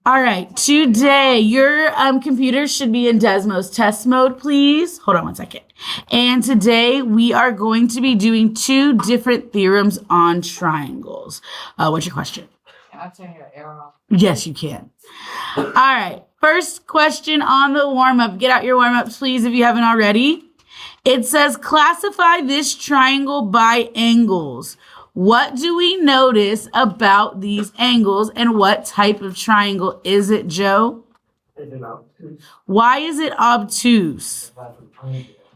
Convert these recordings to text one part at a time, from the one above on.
All right, today your computer should be in Desmo's test mode, please. Hold on one second. And today we are going to be doing two different theorems on triangles. What's your question? Can I turn your arrow off? Yes, you can. All right, first question on the warm-up. Get out your warm-ups, please, if you haven't already. It says, classify this triangle by angles. What do we notice about these angles and what type of triangle is it, Joe? Why is it obtuse?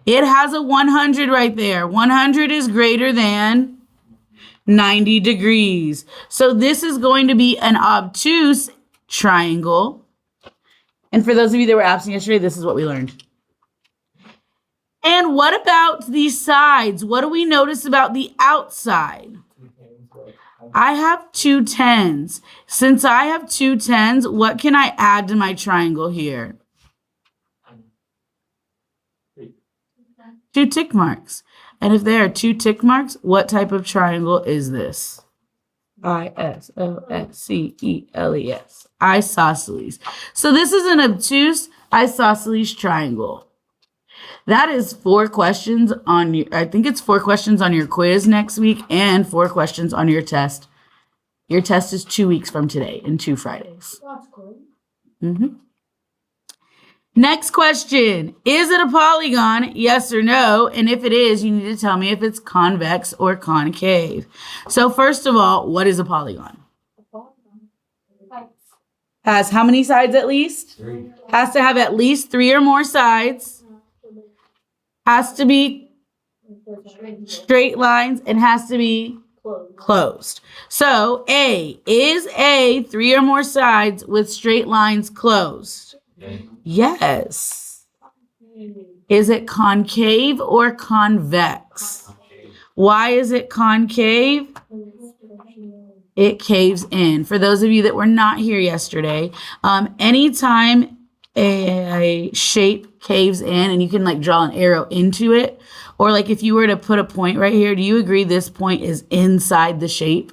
It has a 100 right there. 100 is greater than 90 degrees. So this is going to be an obtuse triangle. And for those of you that were absent yesterday, this is what we learned. And what about the sides? What do we notice about the outside? I have two 10s. Since I have two 10s, what can I add to my triangle here? Two tick marks. And if there are two tick marks, what type of triangle is this? Isosceles. Isosceles. So this is an obtuse isosceles triangle. That is 4 questions on your, I think it's 4 questions on your quiz next week and 4 questions on your test. Your test is 2 weeks from today and 2 Fridays. That's cool. Next question. Is it a polygon? Yes or no? And if it is, you need to tell me if it's convex or concave. So first of all, what is a polygon? Has how many sides at least? 3. Has to have at least 3 or more sides. Has to be straight lines and has to be closed. So A, is A 3 or more sides with straight lines closed? Yes. Is it concave or convex? Why is it concave? It caves in. For those of you that were not here yesterday, anytime a shape caves in and you can like draw an arrow into it, or like if you were to put a point right here, do you agree this point is inside the shape?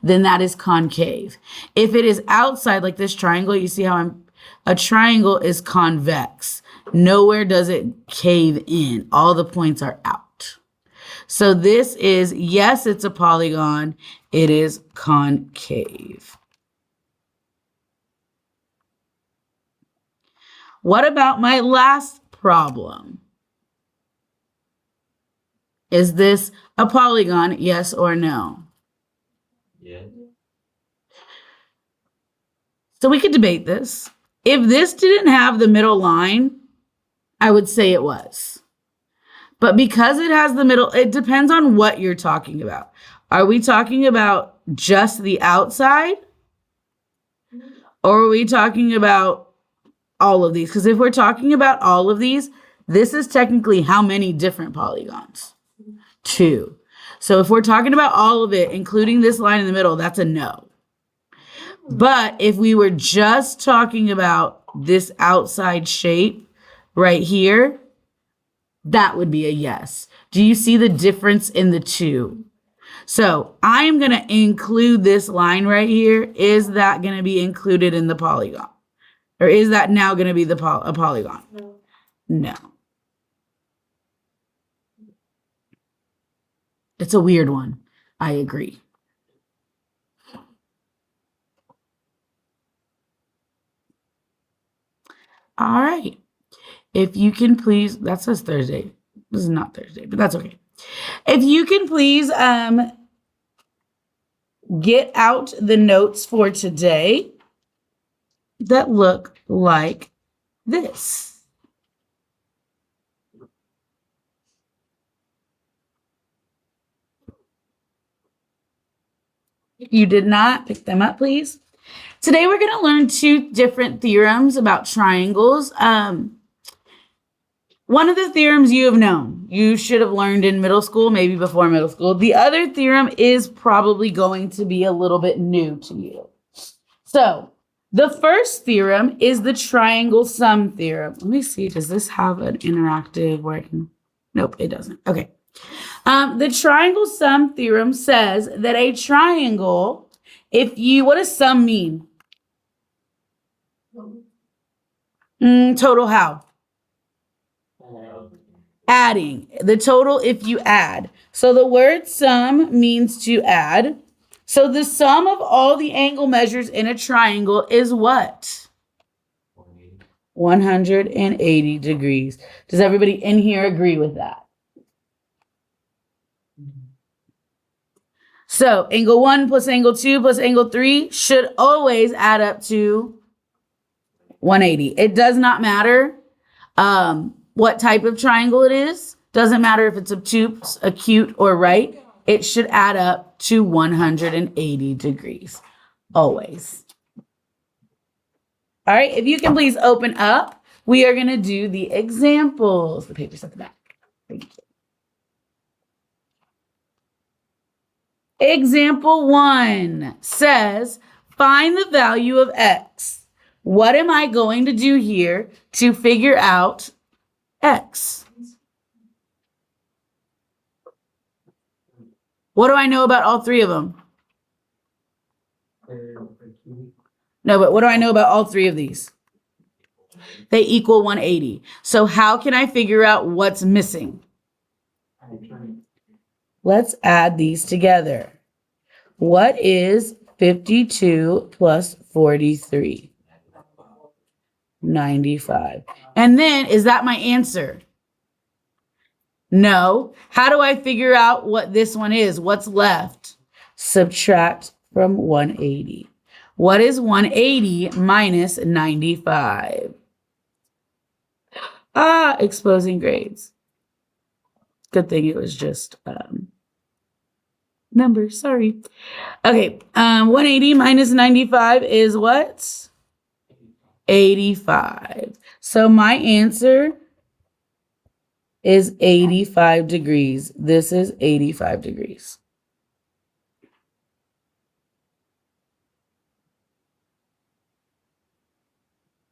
Then that is concave. If it is outside, like this triangle, you see how a triangle is convex. Nowhere does it cave in. All the points are out. So this is, yes, it's a polygon. It is concave. What about my last problem? Is this a polygon, yes or no? Yeah. So we could debate this. If this didn't have the middle line, I would say it was. But because it has the middle, it depends on what you're talking about. Are we talking about just the outside? Or are we talking about all of these? Because if we're talking about all of these, this is technically how many different polygons? 2. So if we're talking about all of it, including this line in the middle, that's a no. But if we were just talking about this outside shape right here, that would be a yes. Do you see the difference in the 2? So I'm going to include this line right here. Is that going to be included in the polygon? Or is that now going to be a polygon? No. It's a weird one. I agree. All right. If you can please, that says Thursday. This is not Thursday, but that's okay. If you can please get out the notes for today that look like this. If you did not, pick them up, please. Today we're going to learn 2 different theorems about triangles. One of the theorems you have known. You should have learned in middle school, maybe before middle school. The other theorem is probably going to be a little bit new to you. So the first theorem is the triangle sum theorem. Let me see, does this have an interactive where I can, nope, it doesn't. Okay. The triangle sum theorem says that a triangle, what does sum mean? Total how? Adding. The total if you add. So the word sum means to add. So the sum of all the angle measures in a triangle is what? 180 degrees. Does everybody in here agree with that? So angle 1 plus angle 2 plus angle 3 should always add up to 180. It does not matter what type of triangle it is. Doesn't matter if it's obtuse, acute, or right. It should add up to 180 degrees. Always. All right, if you can please open up, we are going to do the examples. The paper's at the back. Thank you. Example 1 says, find the value of x. What am I going to do here to figure out x? What do I know about all three of them? No, but what do I know about all three of these? They equal 180. So how can I figure out what's missing? Let's add these together. What is 52 plus 43? 95. And then, is that my answer? No. How do I figure out what this one is? What's left? Subtract from 180. What is 180 minus 95? Exposing grades. Good thing it was just numbers. Sorry. Okay. 180 minus 95 is what? 85. So my answer is 85 degrees. This is 85 degrees.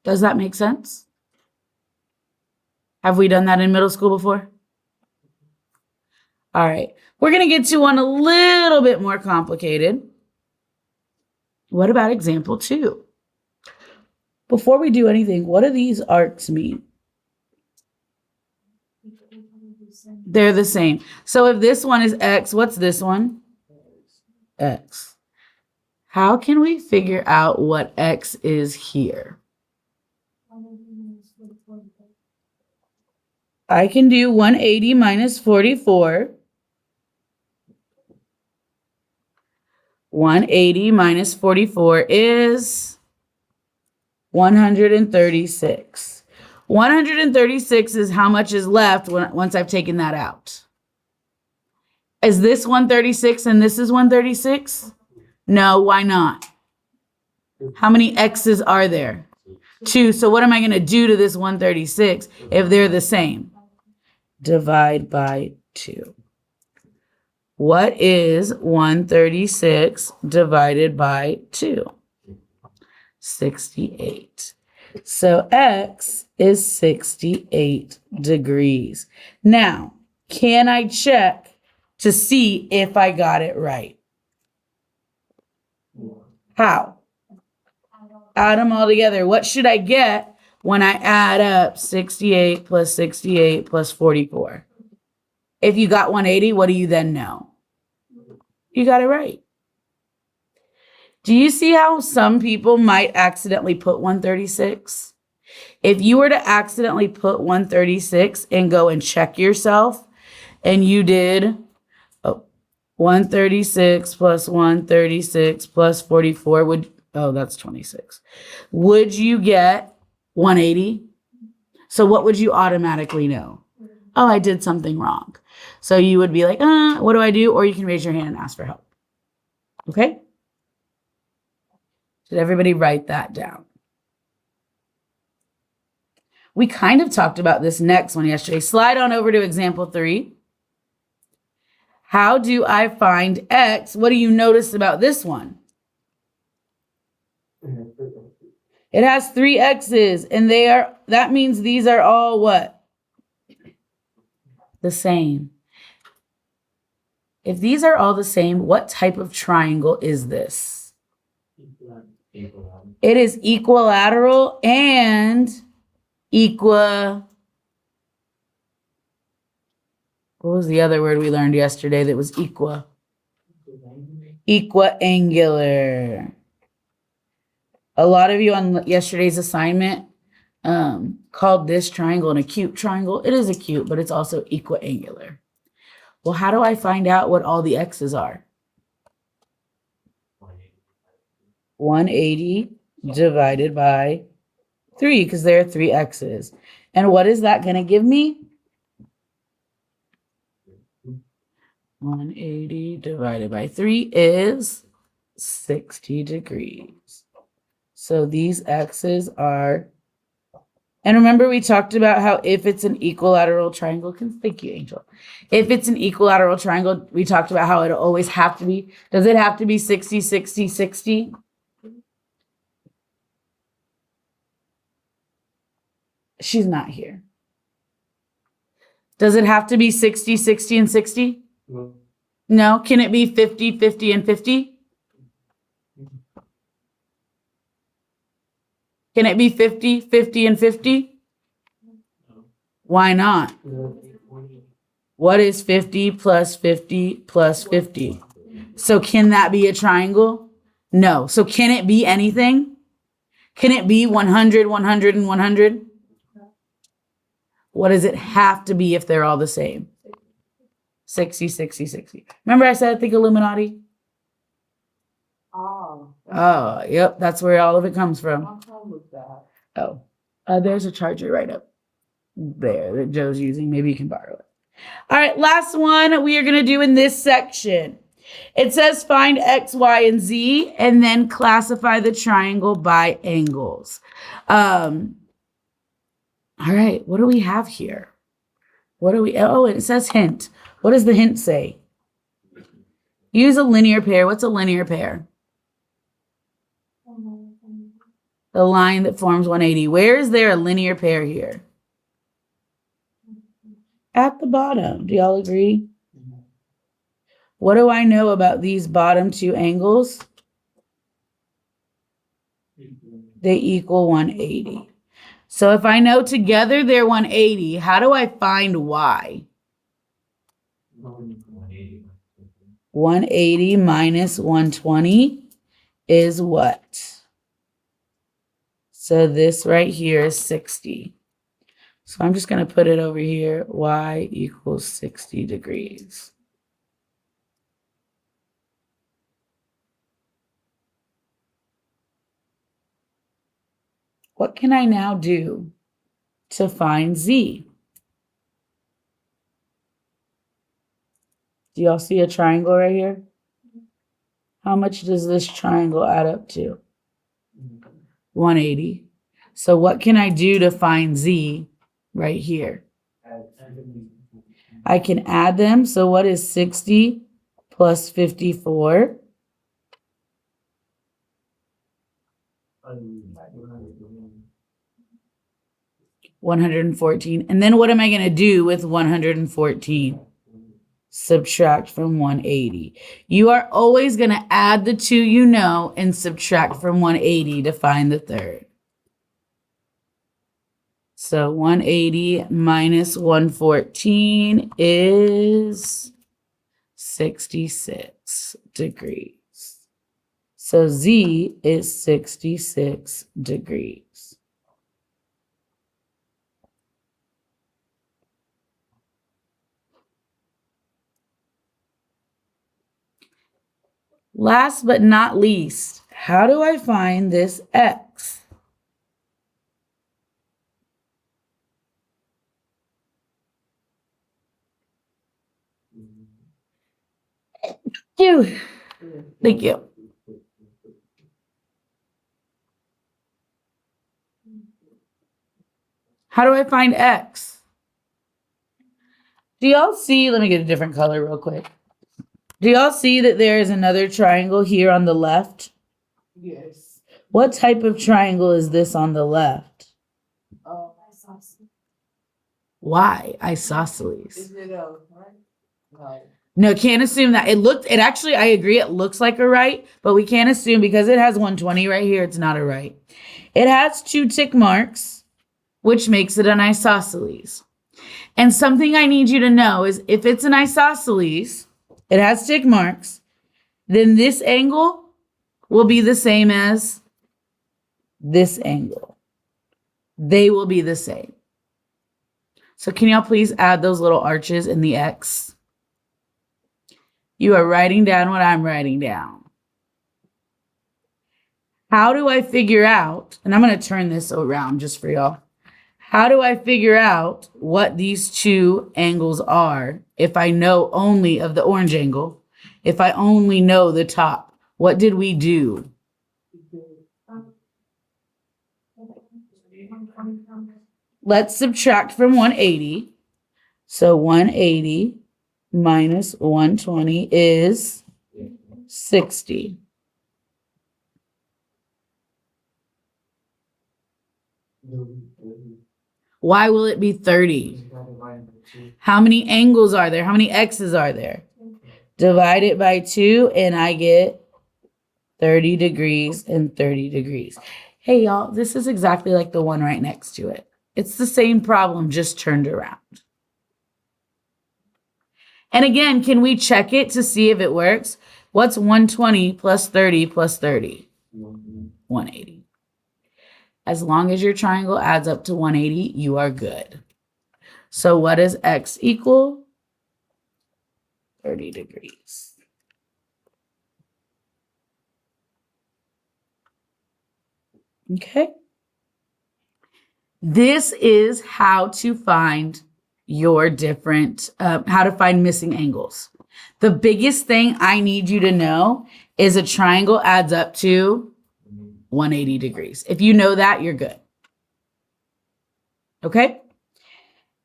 Does that make sense? Have we done that in middle school before? All right. We're going to get to one a little bit more complicated. What about example 2? Before we do anything, what do these arcs mean? They're the same. So if this one is x, what's this one? X. How can we figure out what x is here? I can do 180 minus 44. 180 minus 44 is 136. 136 is how much is left once I've taken that out. Is this 136 and this is 136? No, why not? How many x's are there? 2. So what am I going to do to this 136 if they're the same? Divide by 2. What is 136 divided by 2? 68. So x is 68 degrees. Now, can I check to see if I got it right? How? Add them all together. What should I get when I add up 68 plus 68 plus 44? If you got 180, what do you then know? You got it right. Do you see how some people might accidentally put 136? If you were to accidentally put 136 and go and check yourself, and you did 136 plus 136 plus 44 that's 26. Would you get 180? So what would you automatically know? Oh, I did something wrong. So you would be like, what do I do? Or you can raise your hand and ask for help. Okay? Did everybody write that down? We kind of talked about this next one yesterday. Slide on over to example 3. How do I find x? What do you notice about this one? It has 3 x's, and that means these are all what? The same. If these are all the same, what type of triangle is this? It is equilateral and what was the other word we learned yesterday that was equiangular. A lot of you on yesterday's assignment called this triangle an acute triangle. It is acute, but it's also equiangular. Well, how do I find out what all the x's are? 180 divided by 3, because there are 3 x's. And what is that going to give me? 180 divided by 3 is 60 degrees. So these x's are, and remember we talked about how if it's an equilateral triangle, thank you, Angel. If it's an equilateral triangle, we talked about how it'll always have to be, does it have to be 60, 60, 60? She's not here. Does it have to be 60, 60, and 60? No. Can it be 50, 50, and 50? Can it be 50, 50, and 50? Why not? What is 50 plus 50 plus 50? So can that be a triangle? No. So can it be anything? Can it be 100, 100, and 100? What does it have to be if they're all the same? 60, 60, 60. Remember I said think Illuminati? Oh. Oh, yep. That's where all of it comes from. How come with that? Oh, there's a charger right up there that Joe's using. Maybe you can borrow it. All right, last one we are going to do in this section. It says find X, Y, and Z, and then classify the triangle by angles. All right, what do we have here? Oh, it says hint. What does the hint say? Use a linear pair. What's a linear pair? The line that forms 180. Where is there a linear pair here? At the bottom. Do y'all agree? What do I know about these bottom 2 angles? They equal 180. So if I know together they're 180, how do I find y? 180 minus 120 is what? So this right here is 60. So I'm just going to put it over here. Y equals 60 degrees. What can I now do to find Z? Do y'all see a triangle right here? How much does this triangle add up to? 180. So what can I do to find Z right here? I can add them. So what is 60 plus 54? 114. And then what am I going to do with 114? Subtract from 180. You are always going to add the 2 you know and subtract from 180 to find the third. So 180 minus 114 is 66 degrees. So Z is 66 degrees. Last but not least, how do I find this X? Thank you. How do I find X? Do y'all see? Let me get a different color real quick. Do y'all see that there is another triangle here on the left? Yes. What type of triangle is this on the left? Isosceles. Why isosceles? Is it right? No. No, can't assume that. It actually, I agree, it looks like a right, but we can't assume because it has 120 right here, it's not a right. It has 2 tick marks, which makes it an isosceles. And something I need you to know is if it's an isosceles, it has tick marks, then this angle will be the same as this angle. They will be the same. So can y'all please add those little arches in the X? You are writing down what I'm writing down. How do I figure out, and I'm going to turn this around just for y'all. How do I figure out what these 2 angles are if I know only of the orange angle? If I only know the top? What did we do? Let's subtract from 180. So 180 minus 120 is 60. Why will it be 30? How many angles are there? How many X's are there? Divide it by 2 and I get 30 degrees and 30 degrees. Hey, y'all, this is exactly like the one right next to it. It's the same problem, just turned around. And again, can we check it to see if it works? What's 120 plus 30 plus 30? 180. As long as your triangle adds up to 180, you are good. So what does X equal? 30 degrees. Okay. This is how to find your different, how to find missing angles. The biggest thing I need you to know is a triangle adds up to 180 degrees. If you know that, you're good. Okay.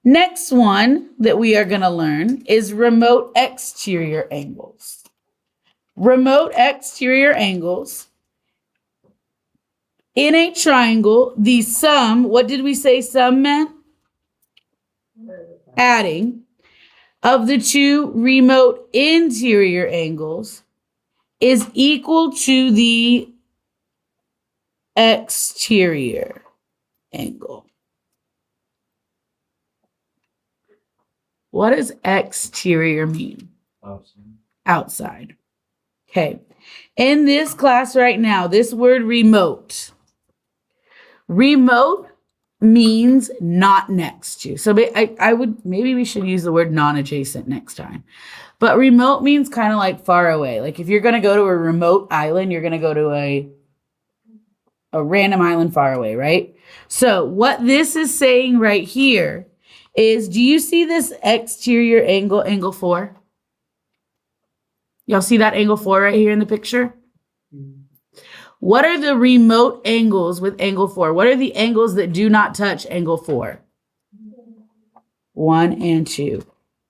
Next one that we are going to learn is remote exterior angles. Remote exterior angles. In a triangle, the sum, what did we say sum meant? Adding of the 2 remote interior angles is equal to the exterior angle. What does exterior mean? Outside. Okay. In this class right now, this word remote. Remote means not next to. So I would, maybe we should use the word non-adjacent next time. But remote means kind of like far away. Like if you're going to go to a remote island, you're going to go to a random island far away, right? So what this is saying right here is, do you see this exterior angle, angle 4? Y'all see that angle 4 right here in the picture? What are the remote angles with angle 4? What are the angles that do not touch angle 4? 1 and 2.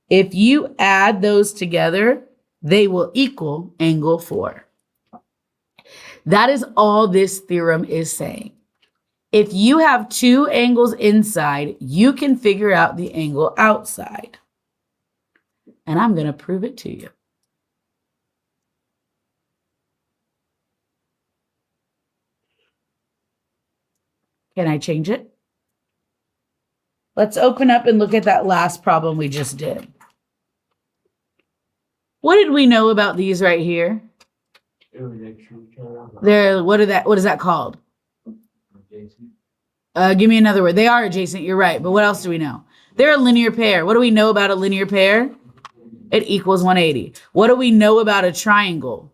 If you add those together, they will equal angle 4. That is all this theorem is saying. If you have 2 angles inside, you can figure out the angle outside. And I'm going to prove it to you. Can I change it? Let's open up and look at that last problem we just did. What did we know about these right here? What is that called? Give me another word. They are adjacent, you're right. But what else do we know? They're a linear pair. What do we know about a linear pair? It equals 180. What do we know about a triangle?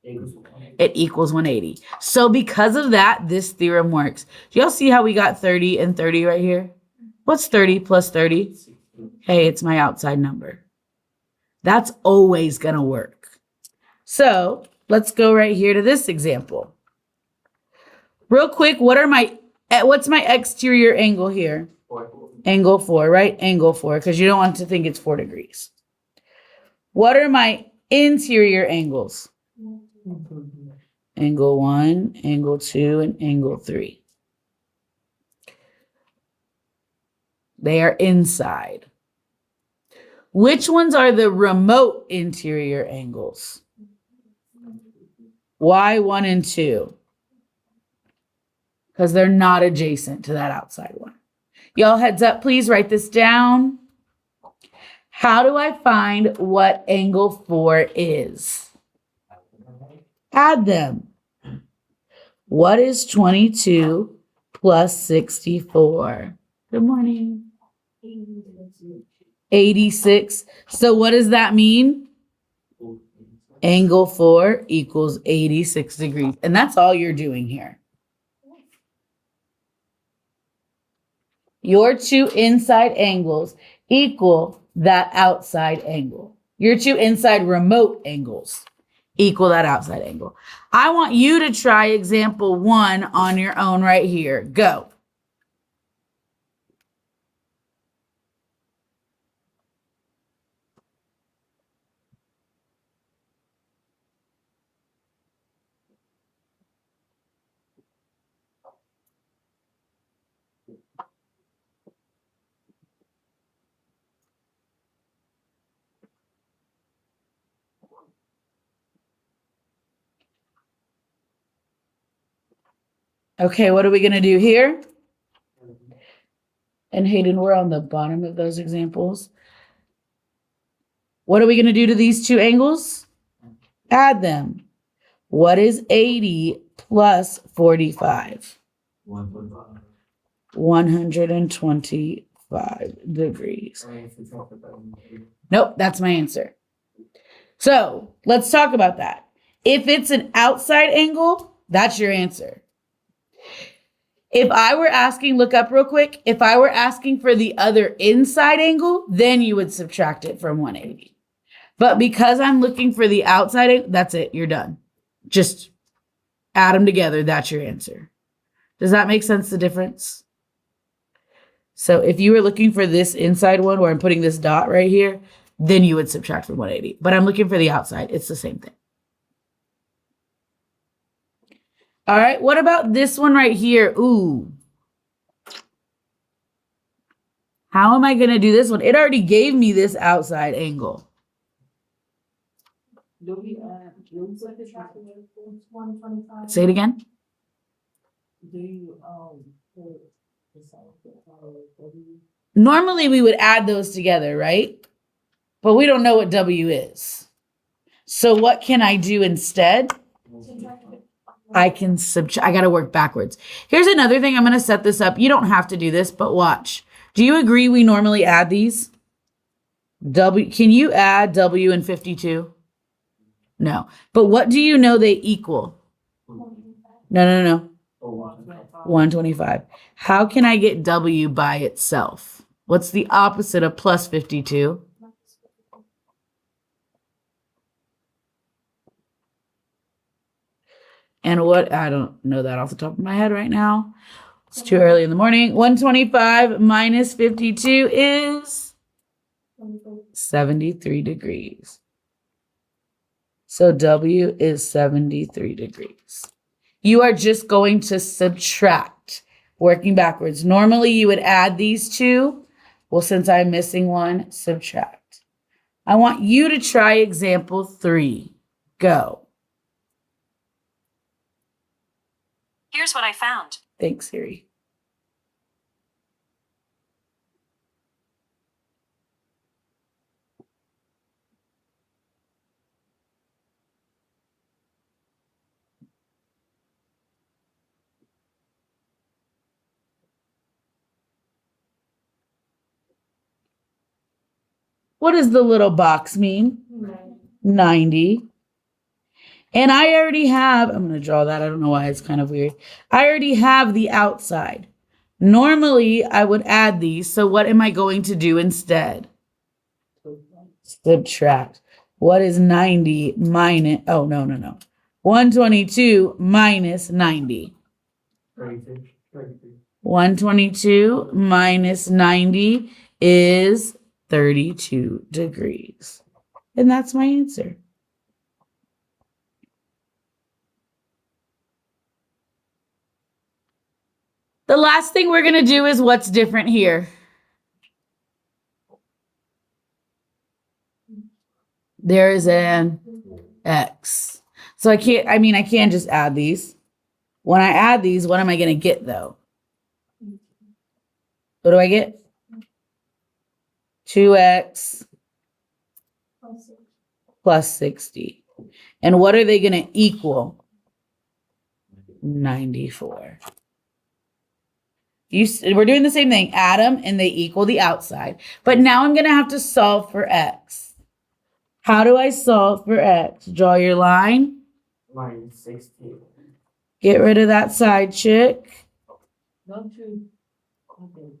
It equals 180. So because of that, this theorem works. Do y'all see how we got 30 and 30 right here? What's 30 plus 30? Hey, it's my outside number. That's always going to work. So let's go right here to this example. Real quick, what's my exterior angle here? 4. Angle 4, right? Angle 4, because you don't want to think it's 4 degrees. What are my interior angles? Angle 1, angle 2, and angle 3. They are inside. Which ones are the remote interior angles? Why 1 and 2? Because they're not adjacent to that outside one. Y'all heads up, please write this down. How do I find what angle 4 is? Add them. What is 22 plus 64? Good morning. 86. So what does that mean? Angle 4 equals 86 degrees. And that's all you're doing here. Your two inside angles equal that outside angle. Your two inside remote angles equal that outside angle. I want you to try example 1 on your own right here. Go. Okay, what are we going to do here? And Hayden, we're on the bottom of those examples. What are we going to do to these two angles? Add them. What is 80 plus 45? 125 degrees. Nope, that's my answer. So let's talk about that. If it's an outside angle, that's your answer. If I were asking, look up real quick, if I were asking for the other inside angle, then you would subtract it from 180. But because I'm looking for the outside angle, that's it, you're done. Just add them together, that's your answer. Does that make sense, the difference? So if you were looking for this inside one where I'm putting this dot right here, then you would subtract from 180. But I'm looking for the outside, it's the same thing. All right, what about this one right here? Ooh. How am I going to do this one? It already gave me this outside angle. Say it again. Normally we would add those together, right? But we don't know what W is. So what can I do instead? I can subtract. I got to work backwards. Here's another thing. I'm going to set this up. You don't have to do this, but watch. Do you agree we normally add these? W. Can you add W and 52? No. But what do you know they equal? No. 125. How can I get W by itself? What's the opposite of plus 52? And what? I don't know that off the top of my head right now. It's too early in the morning. 125 minus 52 is 73 degrees. So W is 73 degrees. You are just going to subtract, working backwards. Normally you would add these two. Well, since I'm missing one, subtract. I want you to try example 3. Go. Here's what I found. Thanks, Siri. What does the little box mean? 90. And I already have, I'm going to draw that. I don't know why, it's kind of weird. I already have the outside. Normally, I would add these. So what am I going to do instead? Subtract. What is 90 minus, oh, no. 122 minus 90. 122 minus 90 is 32 degrees. And that's my answer. The last thing we're going to do is what's different here. there is an x. So I can't just add these. When I add these, what am I going to get though? What do I get? 2x plus 60. And what are they going to equal? 94. We're doing the same thing. Add them and they equal the outside. But now I'm going to have to solve for x. How do I solve for x? Draw your line. Minus 60. Get rid of that side chick. Don't you? Okay.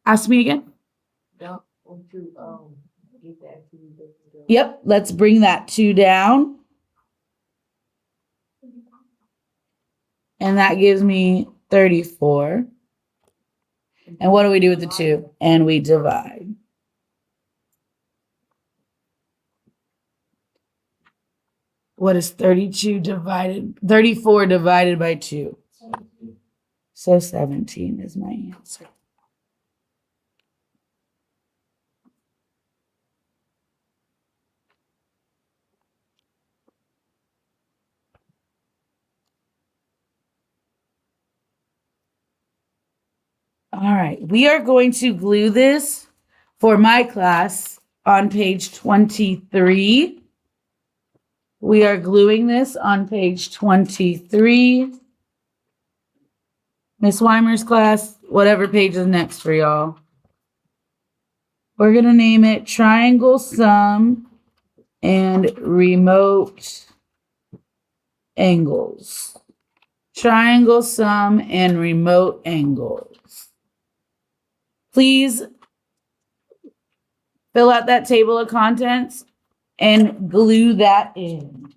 Ask me again. Don't you get that to Yep, let's bring that 2 down. And that gives me 34. And what do we do with the 2? And we divide. What is 34 divided by 2? So 17 is my answer. All right, we are going to glue this for my class on page 23. We are gluing this on page 23. Miss Weimer's class, whatever page is next for y'all. We're going to name it Triangle Sum and Remote Angles. Triangle Sum and Remote Angles. Please fill out that table of contents and glue that in.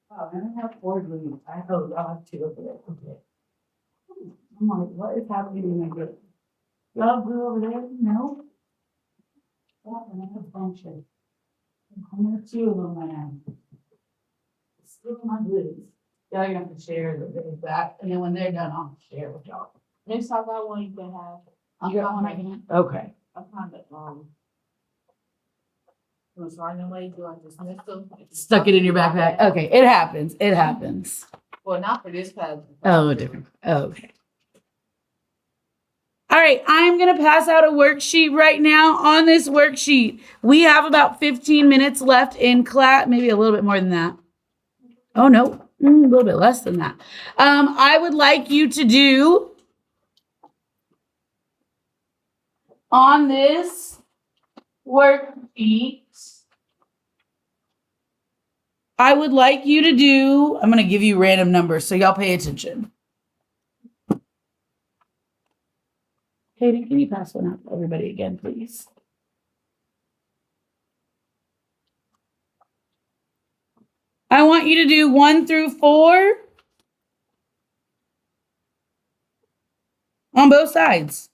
Oh, and I have 4 glues. I know y'all have 2 over there. Okay. I'm like, what is happening in my group? Y'all have glue over there? No? Oh, and I have a bunch of. I have 2 of them right now. Still my glues. Y'all are gonna have to share the back, and then when they're done, I'll share with y'all. Next time I want you to have. You got one I can have? Okay. I kind of was running away. Do I just miss them? Stuck it in your backpack. Okay, it happens. It happens. Well, not for this class. Oh, different. Okay. All right, I'm going to pass out a worksheet right now. On this worksheet, we have about 15 minutes left in class, maybe a little bit more than that. Oh, no, a little bit less than that. I would like you to do on this worksheet, I would like you to do, I'm going to give you random numbers, so y'all pay attention. Katie, can you pass one out to everybody again, please? I want you to do 1 through 4 on both sides.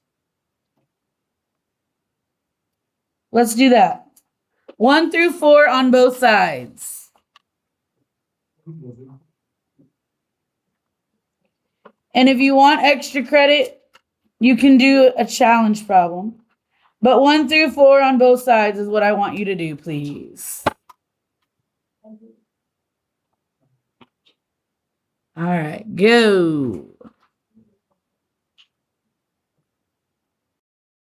Let's do that. 1 through 4 on both sides. And if you want extra credit, you can do a challenge problem. But 1 through 4 on both sides is what I want you to do, please. All right, go.